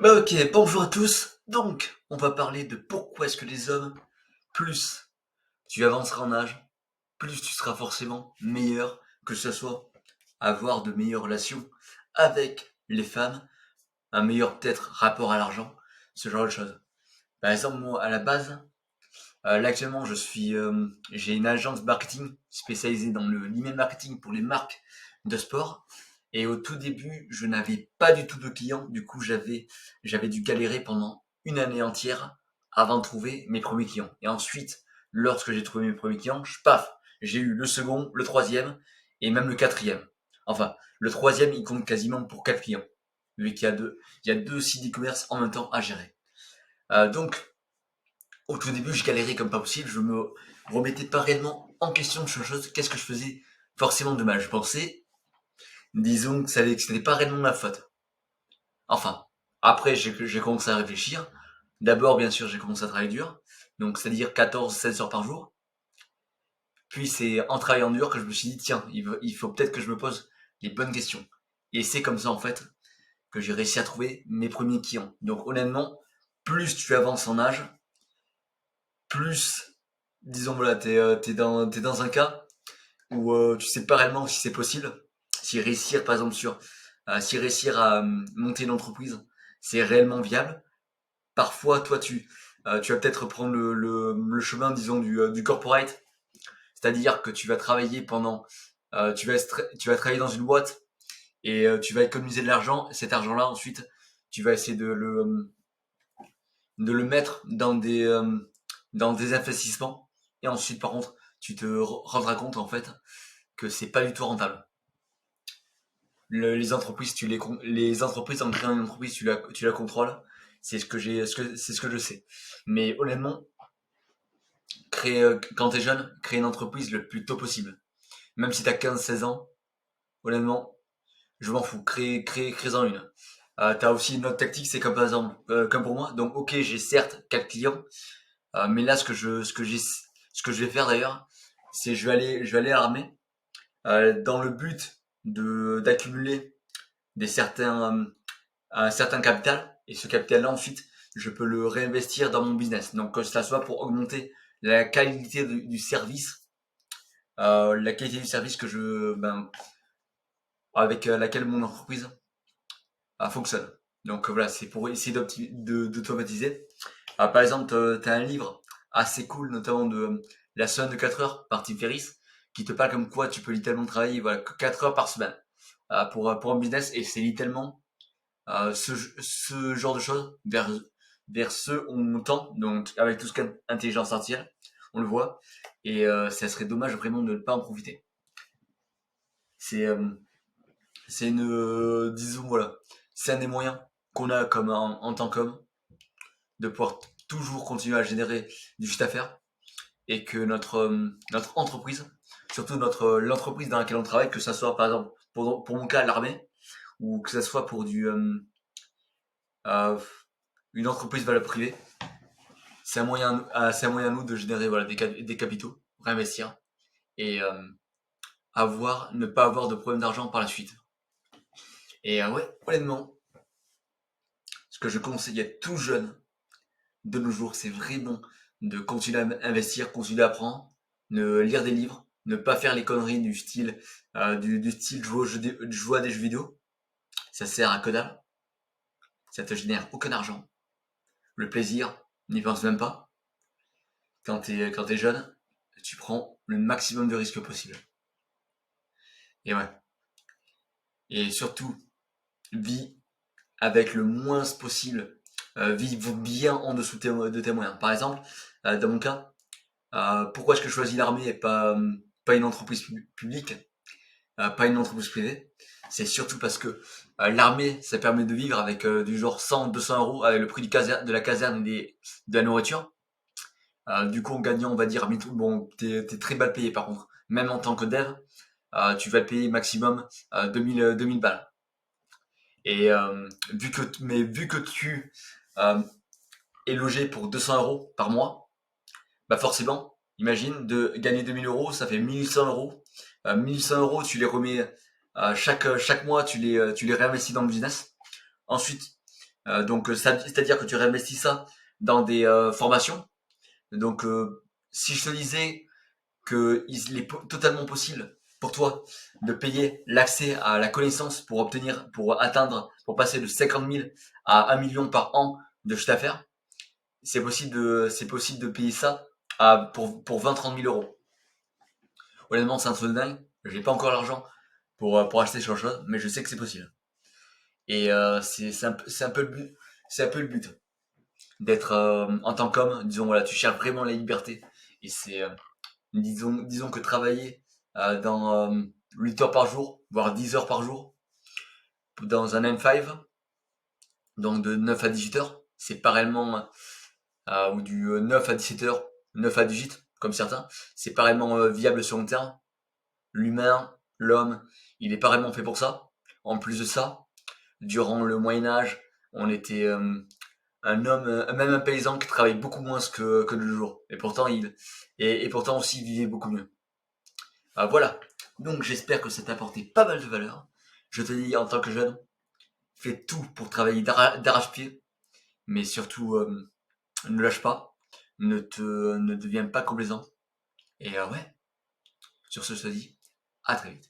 Ok, bonjour à tous. Donc, on va parler de pourquoi est-ce que les hommes, plus tu avanceras en âge, plus tu seras forcément meilleur, que ce soit avoir de meilleures relations avec les femmes, un meilleur peut-être rapport à l'argent, ce genre de choses. Par exemple, moi, à la base, là actuellement, j'ai une agence marketing spécialisée dans le l'email marketing pour les marques de sport. Et au tout début, je n'avais pas du tout de clients. Du coup, j'avais dû galérer pendant une année entière avant de trouver mes premiers clients. Et ensuite, lorsque j'ai trouvé mes premiers clients, paf, j'ai eu le second, le troisième et même le quatrième. Enfin, le troisième, il compte quasiment pour 4 clients, vu il y a deux sites e-commerce en même temps à gérer. Donc, au tout début, je galérais comme pas possible. Je me remettais pas réellement en question de chose. Qu'est-ce que je faisais forcément de mal? Je pensais, disons que c'était pas réellement ma faute. Enfin, après, j'ai commencé à réfléchir. D'abord, bien sûr, j'ai commencé à travailler dur. Donc, c'est-à-dire 14-16 heures par jour. Puis, c'est en travaillant dur que je me suis dit, tiens, il faut peut-être que je me pose les bonnes questions. Et c'est comme ça, en fait, que j'ai réussi à trouver mes premiers clients. Donc, honnêtement, plus tu avances en âge, plus, disons, voilà, t'es dans un cas où tu sais pas réellement si c'est possible. Si réussir, par exemple, si réussir à monter une entreprise, c'est réellement viable. Parfois, toi, tu vas peut-être prendre le chemin, disons, du corporate. C'est-à-dire que tu vas travailler tu vas travailler dans une boîte et tu vas économiser de l'argent. Cet argent-là, ensuite, tu vas essayer de le mettre dans des investissements. Et ensuite, par contre, tu te rendras compte, en fait, que c'est pas du tout rentable. Les entreprises, les entreprises, en créant une entreprise, tu la contrôles. C'est ce que je sais. Mais honnêtement, quand t'es jeune, créer une entreprise le plus tôt possible. Même si t'as 15-16 ans, honnêtement, je m'en fous. Crée-en une. T'as aussi une autre tactique, c'est comme par exemple, comme pour moi. Donc, ok, j'ai certes 4 clients, mais là, ce que je vais faire d'ailleurs, c'est je vais aller à l'armée, dans le but d'accumuler un certain capital, et ce capital-là, ensuite, je peux le réinvestir dans mon business. Donc, que ça soit pour augmenter la qualité du service, la qualité du service avec laquelle mon entreprise fonctionne. Donc voilà, c'est pour essayer d'automatiser. Par exemple, tu as un livre assez cool, notamment de La semaine de 4 heures par Tim Ferriss, qui te parle comme quoi tu peux littéralement travailler voilà, que 4 heures par semaine pour un business, et c'est littéralement ce genre de choses vers ce on tend, donc avec tout ce qu'est intelligence artificielle, on le voit, et ça serait dommage vraiment de ne pas en profiter. C'est euh, c'est une, disons voilà, c'est un des moyens qu'on a comme en tant qu'homme de pouvoir toujours continuer à générer du chiffre d'affaires, et que notre entreprise, surtout l'entreprise dans laquelle on travaille, que ça soit par exemple pour mon cas l'armée, ou que ça soit pour euh, une entreprise valeur privée, c'est un moyen à nous de générer voilà, des capitaux, réinvestir et ne pas avoir de problème d'argent par la suite. Et ouais, honnêtement, ce que je conseille à tout jeune de nos jours, c'est vraiment de continuer à investir, continuer à apprendre, de lire des livres, ne pas faire les conneries du style jouer à des jeux vidéo. Ça sert à que dalle, ça te génère aucun argent. Le plaisir, n'y pense même pas. Quand t'es jeune, tu prends le maximum de risques possible. Et ouais. Et surtout, vis avec le moins possible, vis bien en dessous de tes moyens. Par exemple, dans mon cas, pourquoi est-ce que je choisis l'armée et pas une entreprise publique, pas une entreprise privée? C'est surtout parce que l'armée, ça permet de vivre avec du genre 100-200 euros avec le prix de la caserne de la nourriture. Du coup, en gagnant, on va dire, bon, t'es très mal payé par contre. Même en tant que dev, tu vas te payer maximum 2000 balles. Et vu que tu es logé pour 200 euros par mois, bah forcément, imagine de gagner 2000 euros, ça fait 1100 euros. 1100 euros, tu les remets chaque mois, tu les réinvestis dans le business. Ensuite, Donc c'est-à-dire que tu réinvestis ça dans des formations. Donc si je te disais que il est totalement possible pour toi de payer l'accès à la connaissance pour passer de 50 000 à 1 million par an de chiffre d'affaires, c'est possible de payer ça pour 20-30 000 euros. Honnêtement, c'est un truc de dingue. J'ai pas encore l'argent pour acheter ce genre de choses, mais je sais que c'est possible. Et c'est un peu le but, c'est un peu le but d'être en tant qu'homme. Disons voilà, tu cherches vraiment la liberté. Et disons que travailler dans 8 heures par jour, voire 10 heures par jour, dans un M5, donc de 9 à 18 heures, c'est pas réellement, ou du 9 à 17 heures, 9 à 18, comme certains, c'est pas réellement viable sur le terrain. L'homme, il est pas réellement fait pour ça. En plus de ça, durant le Moyen-Âge, on était un homme, même un paysan qui travaillait beaucoup moins que de nos jours. Et pourtant aussi, il vivait beaucoup mieux. Voilà. Donc j'espère que ça t'a apporté pas mal de valeur. Je te dis en tant que jeune, fais tout pour travailler d'arrache-pied, mais surtout ne lâche pas, ne deviens pas complaisant. Et ouais, sur ce je te dis, à très vite.